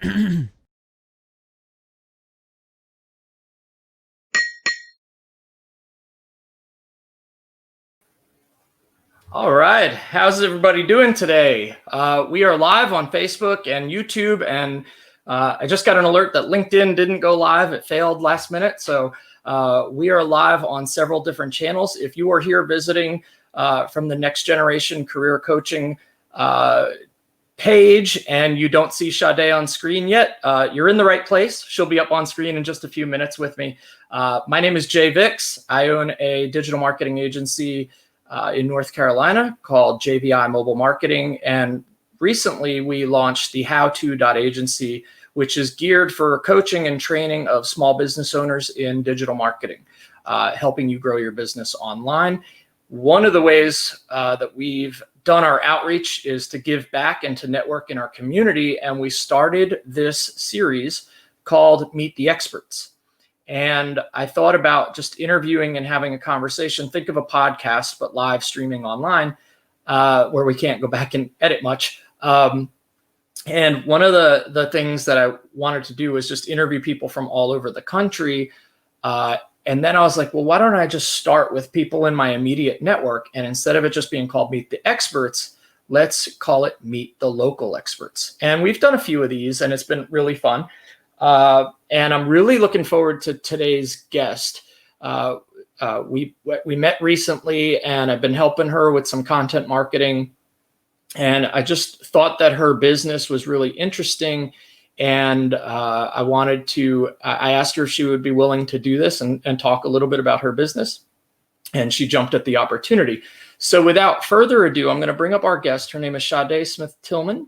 All right. How's everybody doing today? We are live on Facebook and YouTube, and I just got an alert that LinkedIn didn't go live. It failed last minute. So we are live on several different channels. If you are here visiting from the Next Generation Career Coaching page and you don't see Sade on screen yet, you're in the right place. She'll be up on screen in just a few minutes with me. My name is Jay Vix. I own a digital marketing agency in North Carolina called JVI Mobile Marketing. And recently we launched the howto.agency, which is geared for coaching and training of small business owners in digital marketing, helping you grow your business online. One of the ways that we've done our outreach is to give back and to network in our community. And we started this series called Meet the Experts. And I thought about just interviewing and having a conversation. Think of a podcast, but live streaming online, where we can't go back and edit much. And one of the things that I wanted to do was just interview people from all over the country. And then I was like, well, why don't I just start with people in my immediate network? And instead of it just being called Meet the Experts, let's call it Meet the Local Experts. And we've done a few of these, and it's been really fun. And I'm really looking forward to today's guest. We met recently, and I've been helping her with some content marketing. And I just thought that her business was really interesting. And I asked her if she would be willing to do this and talk a little bit about her business. And she jumped at the opportunity. So without further ado, I'm going to bring up our guest. Her name is Sade Smith-Tillman.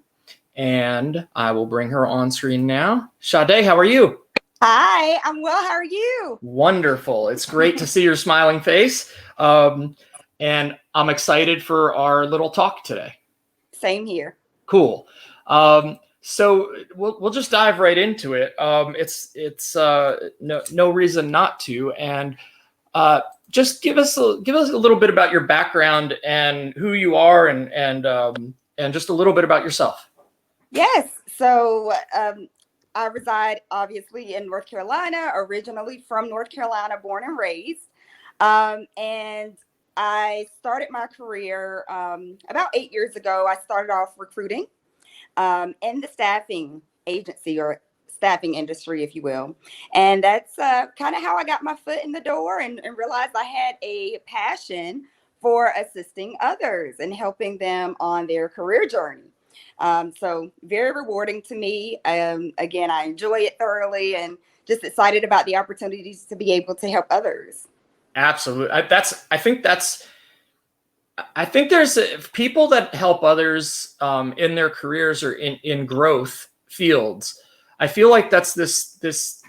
And I will bring her on screen now. Sade, how are you? Hi, I'm well. How are you? Wonderful. It's great to see your smiling face. And I'm excited for our little talk today. Same here. Cool. So we'll just dive right into it. It's no reason not to. And just give us a little bit about your background and who you are, and just a little bit about yourself. Yes. So I reside obviously in North Carolina, originally from North Carolina, born and raised. And I started my career about 8 years ago. I started off recruiting in the staffing agency or staffing industry, if you will. And that's kind of how I got my foot in the door and realized I had a passion for assisting others and helping them on their career journey. So very rewarding to me. Again, I enjoy it thoroughly and just excited about the opportunities to be able to help others. Absolutely. I think there's people that help others in their careers or in growth fields. I feel like that's this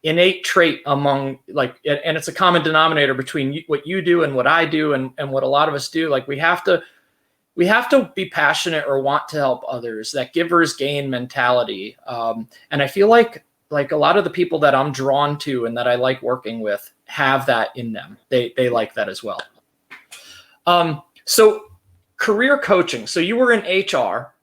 innate trait among, like, and it's a common denominator between what you do and what I do and what a lot of us do. Like we have to be passionate or want to help others, that giver's gain mentality. And I feel like a lot of the people that I'm drawn to and that I like working with have that in them. They like that as well. So career coaching. So you were in HR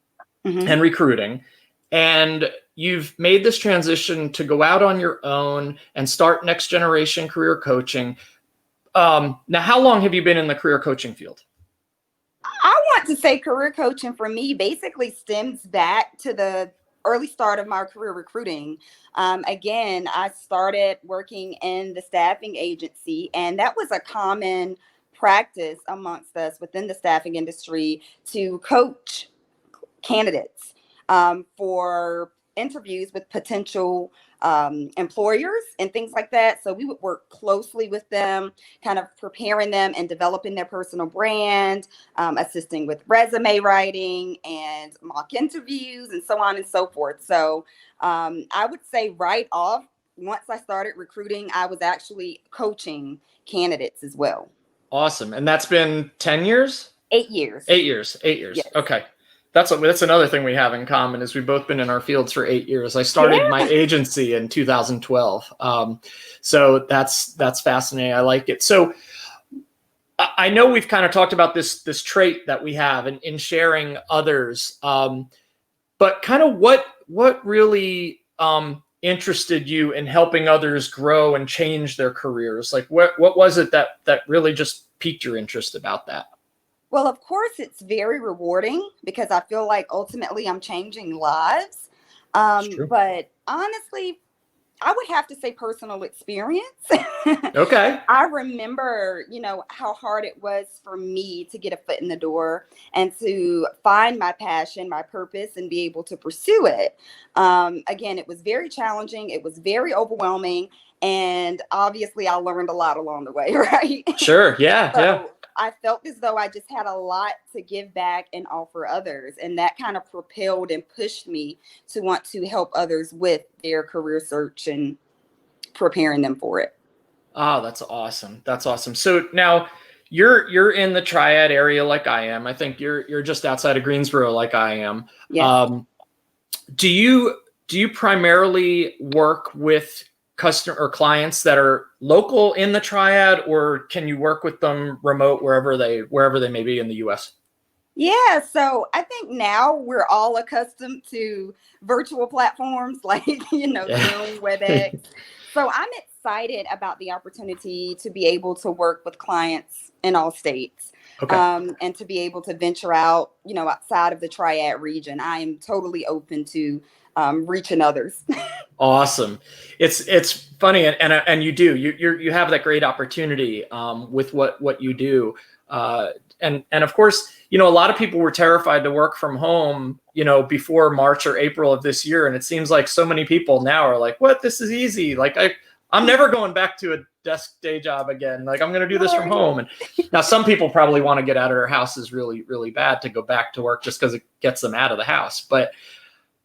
and recruiting, and you've made this transition to go out on your own and start Next Generation Career Coaching. Now, how long have you been in the career coaching field? I want to say career coaching for me basically stems back to the early start of my career recruiting. Again, I started working in the staffing agency, and that was a common practice amongst us within the staffing industry to coach candidates for interviews with potential employers and things like that. So we would work closely with them, kind of preparing them and developing their personal brand, assisting with resume writing and mock interviews and so on and so forth. So I would say right off, once I started recruiting, I was actually coaching candidates as well. Awesome. And that's been 10 years? 8 years. 8 years. 8 years. Yes. Okay. That's another thing we have in common is we've both been in our fields for 8 years. I started my agency in 2012. So that's fascinating. I like it. So I know we've kind of talked about this trait that we have in sharing others. but kind of what really interested you in helping others grow and change their careers? Like what was it that really just piqued your interest about that? Well, of course, it's very rewarding because I feel like ultimately I'm changing lives. It's true. But honestly, I would have to say personal experience. Okay. I remember, how hard it was for me to get a foot in the door and to find my passion, my purpose, and be able to pursue it. Again, it was very challenging. It was very overwhelming. And obviously, I learned a lot along the way, right? Sure. Yeah. Yeah. So I felt as though I just had a lot to give back and offer others. And that kind of propelled and pushed me to want to help others with their career search and preparing them for it. Oh, that's awesome. That's awesome. So now you're in the Triad area like I am. I think you're just outside of Greensboro like I am. Yes. Do you primarily work with customer or clients that are local in the Triad, or can you work with them remote wherever they may be in the US? Yeah, so I think now we're all accustomed to virtual platforms like, Yeah. Zoom, WebEx. So I'm excited about the opportunity to be able to work with clients in all states, Okay. and to be able to venture out, outside of the Triad region. I am totally open to reaching others. Awesome. It's funny, and you have that great opportunity with what you do, and of course, a lot of people were terrified to work from home, before March or April of this year, and it seems like so many people now are like, "What? This is easy. Like I'm never going back to a desk day job again. Like I'm going to do this from home." And now some people probably want to get out of their houses really, really bad to go back to work just because it gets them out of the house. But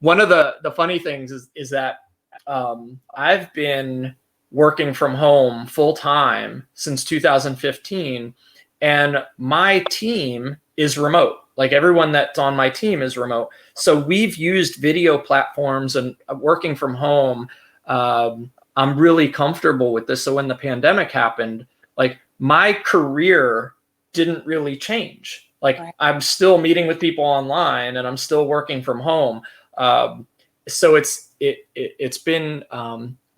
one of the funny things is that I've been working from home full time since 2015, and my team is remote. Like everyone that's on my team is remote. So we've used video platforms and working from home. I'm really comfortable with this. So when the pandemic happened, like my career didn't really change. Like Right. I'm still meeting with people online and I'm still working from home. So it's been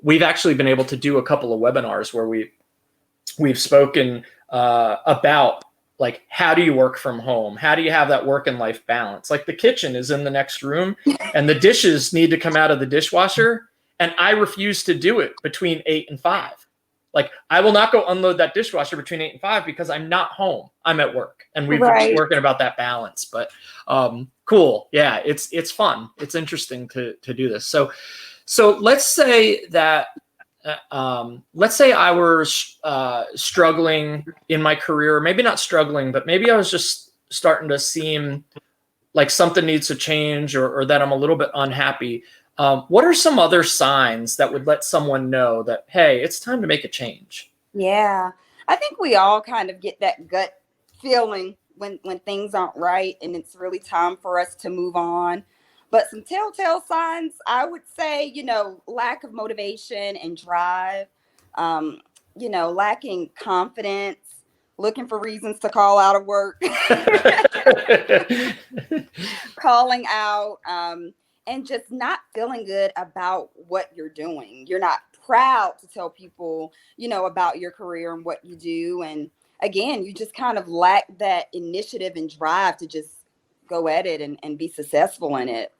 we've actually been able to do a couple of webinars where we've spoken about like how do you work from home? How do you have that work and life balance? Like the kitchen is in the next room and the dishes need to come out of the dishwasher, and I refuse to do it between 8 and 5. Like I will not go unload that dishwasher between 8 and 5 because I'm not home. I'm at work, and we've been working about that balance. But cool, yeah, it's fun. It's interesting to do this. So let's say that let's say I were struggling in my career, maybe not struggling, but maybe I was just starting to seem like something needs to change, or that I'm a little bit unhappy. What are some other signs that would let someone know that, hey, it's time to make a change? Yeah, I think we all kind of get that gut feeling when things aren't right and it's really time for us to move on. But some telltale signs, I would say, lack of motivation and drive, lacking confidence, looking for reasons to call out of work, calling out, and just not feeling good about what you're doing. You're not proud to tell people, about your career and what you do. And again, you just kind of lack that initiative and drive to just go at it and be successful in it.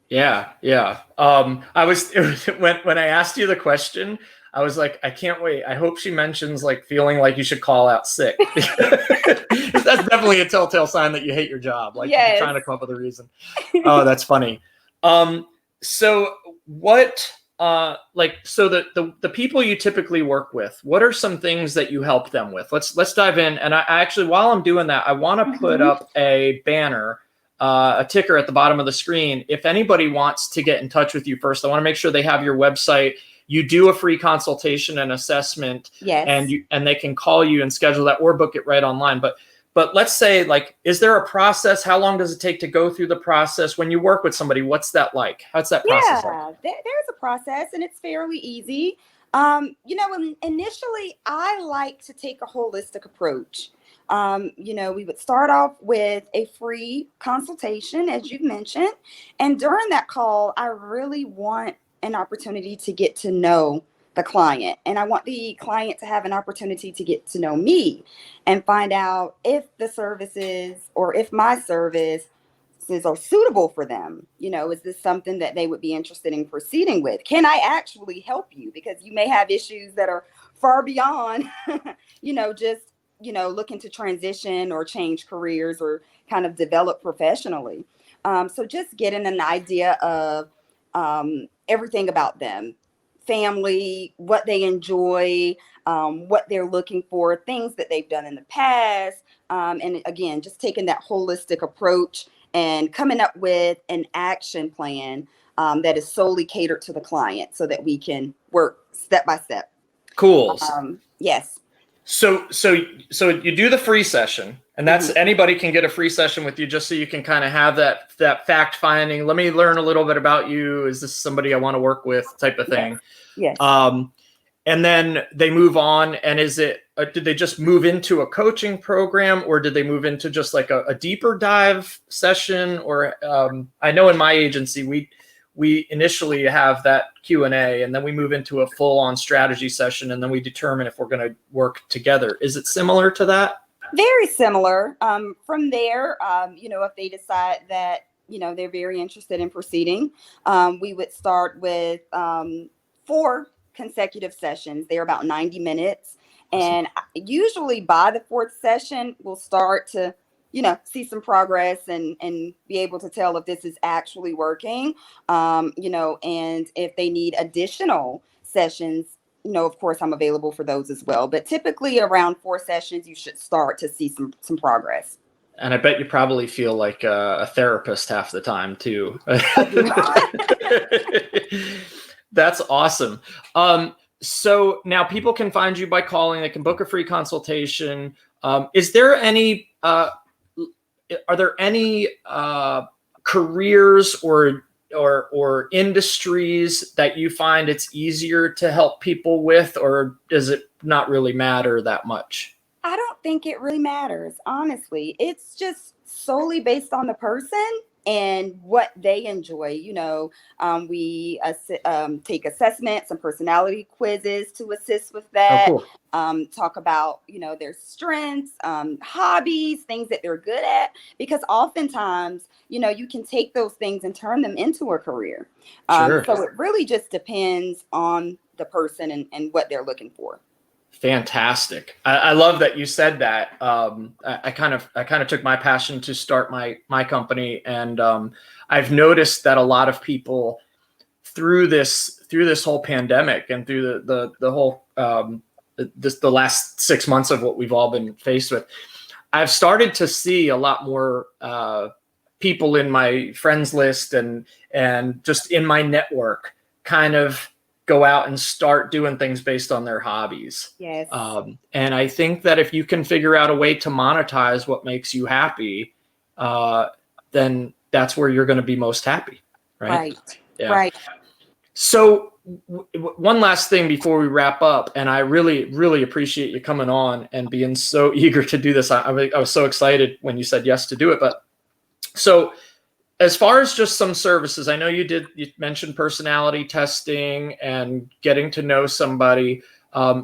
Yeah, yeah. When I asked you the question, I was like, I can't wait. I hope she mentions like feeling like you should call out sick. That's definitely a telltale sign that you hate your job. Like Yes. you're trying to come up with a reason. Oh, that's funny. So what? So the people you typically work with, what are some things that you help them with? Let's dive in. And I actually, while I'm doing that, I want to put up a banner. A ticker at the bottom of the screen. If anybody wants to get in touch with you first, I want to make sure they have your website. You do a free consultation and assessment, Yes. and they can call you and schedule that or book it right online. But let's say, like, is there a process? How long does it take to go through the process when you work with somebody? What's that like? How's that process like? Yeah, there's a process and it's fairly easy. Initially I like to take a holistic approach. We would start off with a free consultation, as you mentioned. And during that call, I really want an opportunity to get to know the client. And I want the client to have an opportunity to get to know me and find out if the services or if my services are suitable for them. Is this something that they would be interested in proceeding with? Can I actually help you? Because you may have issues that are far beyond, just, looking to transition or change careers or kind of develop professionally. So just getting an idea of everything about them, family, what they enjoy, what they're looking for, things that they've done in the past. And again, just taking that holistic approach and coming up with an action plan that is solely catered to the client so that we can work step by step. Cool. Yes. So you do the free session, and that's anybody can get a free session with you just so you can kind of have that fact finding. Let me learn a little bit about you. Is this somebody I want to work with type of thing? Yes. And then they move on. And did they just move into a coaching program, or did they move into just like a deeper dive session? Or I know in my agency, we initially have that Q&A, and then we move into a full-on strategy session, and then we determine if we're going to work together. Is it similar to that? Very similar. From there, if they decide that, they're very interested in proceeding, we would start with 4 consecutive sessions. They're about 90 minutes. And usually by the 4th session, we'll start to see some progress and be able to tell if this is actually working, and if they need additional sessions, of course, I'm available for those as well. But typically around 4 sessions, you should start to see some progress. And I bet you probably feel like a therapist half the time too. That's awesome. So now people can find you by calling. They can book a free consultation. Is there any are there any careers or industries that you find it's easier to help people with, or does it not really matter that much? I don't think it really matters, honestly. It's just solely based on the person and what they enjoy. We take assessments and personality quizzes to assist with that. Oh, cool. Talk about, their strengths, hobbies, things that they're good at, because oftentimes, you can take those things and turn them into a career. Sure. So it really just depends on the person and what they're looking for. Fantastic. I love that you said that. I kind of took my passion to start my company, and I've noticed that a lot of people through this whole pandemic and through the whole the last 6 months of what we've all been faced with, I've started to see a lot more people in my friends list and just in my network kind of go out and start doing things based on their hobbies. Yes. And I think that if you can figure out a way to monetize what makes you happy, then that's where you're going to be most happy. Right. Right. Yeah. Right. So one last thing before we wrap up, and I really, really appreciate you coming on and being so eager to do this. I was so excited when you said yes to do it. But so as far as just some services, I know you mentioned personality testing and getting to know somebody.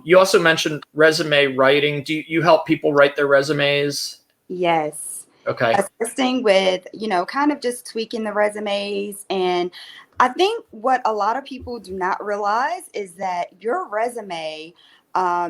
You also mentioned resume writing. Do you help people write their resumes? Yes. Okay. Assisting with, kind of just tweaking the resumes. And I think what a lot of people do not realize is that your resume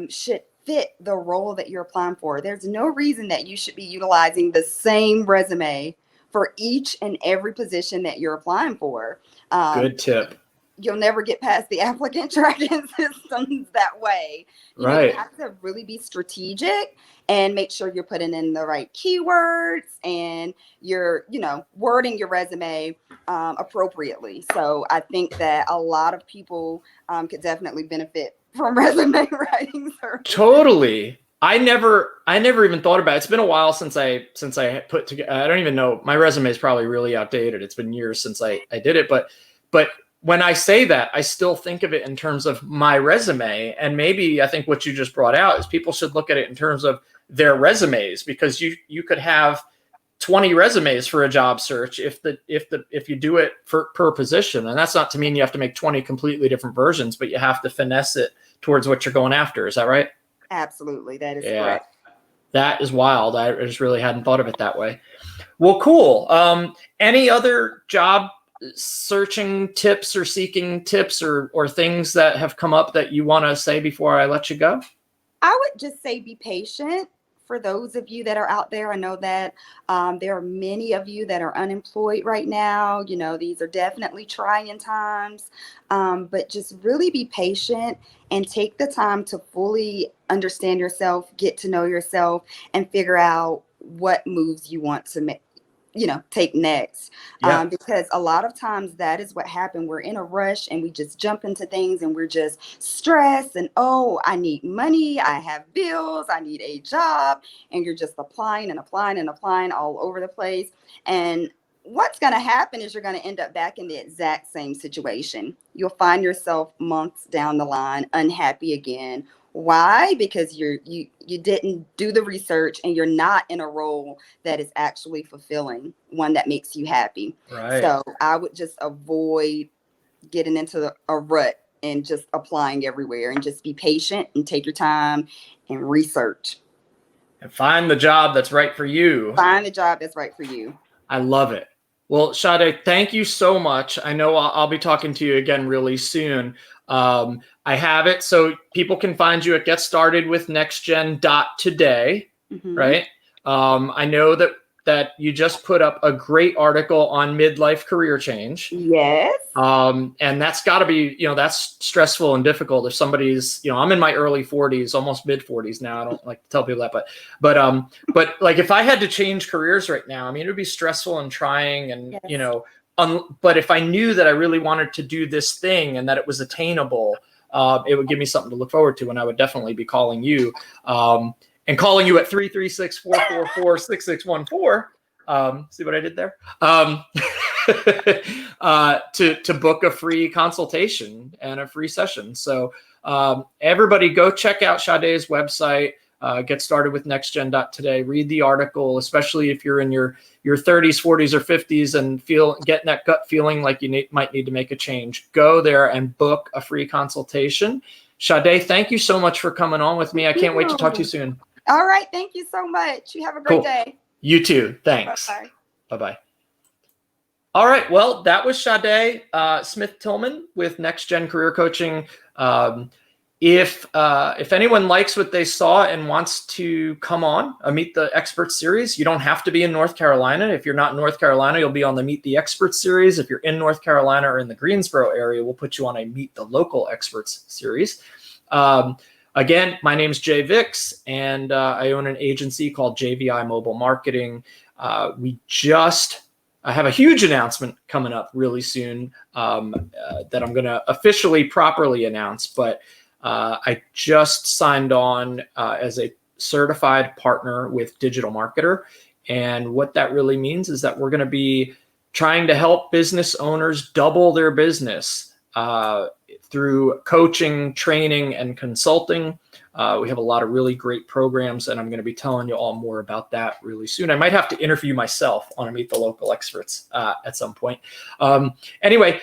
should fit the role that you're applying for. There's no reason that you should be utilizing the same resume for each and every position that you're applying for. Good tip. You'll never get past the applicant tracking systems that way. Right. You have to really be strategic and make sure you're putting in the right keywords and you're, wording your resume appropriately. So I think that a lot of people could definitely benefit from resume writing services. Totally. I never even thought about it. It's been a while since I put together. I don't even know. My resume is probably really outdated. It's been years since I did it. But when I say that, I still think of it in terms of my resume. And maybe I think what you just brought out is people should look at it in terms of their resumes, because you could have 20 resumes for a job search if you do it per position. And that's not to mean you have to make 20 completely different versions, but you have to finesse it towards what you're going after. Is that right? Absolutely. That is Yeah. correct. That is wild. I just really hadn't thought of it that way. Well, cool. Any other job searching tips or seeking tips or things that have come up that you want to say before I let you go? I would just say be patient for those of you that are out there. I know that there are many of you that are unemployed right now. You know, these are definitely trying times, but just really be patient and take the time to fully understand yourself, get to know yourself, and figure out what moves you want to make, take next. Yeah. Because a lot of times that is what happened. We're in a rush and we just jump into things and we're just stressed and, oh, I need money, I have bills, I need a job. And you're just applying and applying and applying all over the place. And what's going to happen is you're going to end up back in the exact same situation. You'll find yourself months down the line unhappy again. Why? Because you didn't do the research and you're not in a role that is actually fulfilling, one that makes you happy. Right. So I would just avoid getting into a rut and just applying everywhere, and just be patient and take your time and research. And find the job that's right for you. Find the job that's right for you. I love it. Well, Sade, thank you so much. I know I'll be talking to you again really soon. I have it so people can find you at getstartedwithnextgen.today, right? I know that you just put up a great article on midlife career change. Yes. And that's got to be, that's stressful and difficult if somebody's, I'm in my early 40s, almost mid 40s now. I don't like to tell people that, but like if I had to change careers right now, I mean, it would be stressful and trying and, Yes. but if I knew that I really wanted to do this thing and that it was attainable, it would give me something to look forward to. And I would definitely be calling you, and calling you at 336-444-6614. See what I did there? To book a free consultation and a free session. So everybody go check out Sade's website, getstartedwithnextgen.today. Read the article, especially if you're in your 30s, 40s, or 50s and getting that gut feeling like you might need to make a change. Go there and book a free consultation. Sade, thank you so much for coming on with me. I can't wait to talk to you soon. All right. Thank you so much. You have a great day. You too. Thanks. Bye-bye. Bye-bye. All right. Well, that was Sade Smith-Tillman with Next Gen Career Coaching. If anyone likes what they saw and wants to come on a Meet the Experts series, you don't have to be in North Carolina. If you're not in North Carolina, you'll be on the Meet the Experts series. If you're in North Carolina or in the Greensboro area, we'll put you on a Meet the Local Experts series. Again, my name's Jay Vix, and I own an agency called JVI Mobile Marketing. I have a huge announcement coming up really soon that I'm going to officially properly announce, but I just signed on as a certified partner with Digital Marketer. And what that really means is that we're going to be trying to help business owners double their business through coaching, training, and consulting. We have a lot of really great programs, and I'm going to be telling you all more about that really soon. I might have to interview myself on a Meet the Local Experts at some point. Anyway,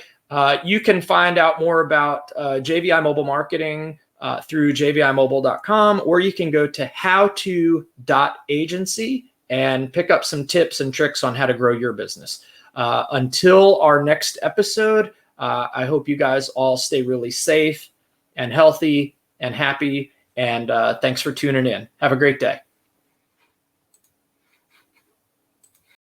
you can find out more about JVI Mobile Marketing through jvimobile.com, or you can go to howto.agency and pick up some tips and tricks on how to grow your business. Until our next episode, I hope you guys all stay really safe and healthy and happy. And thanks for tuning in. Have a great day.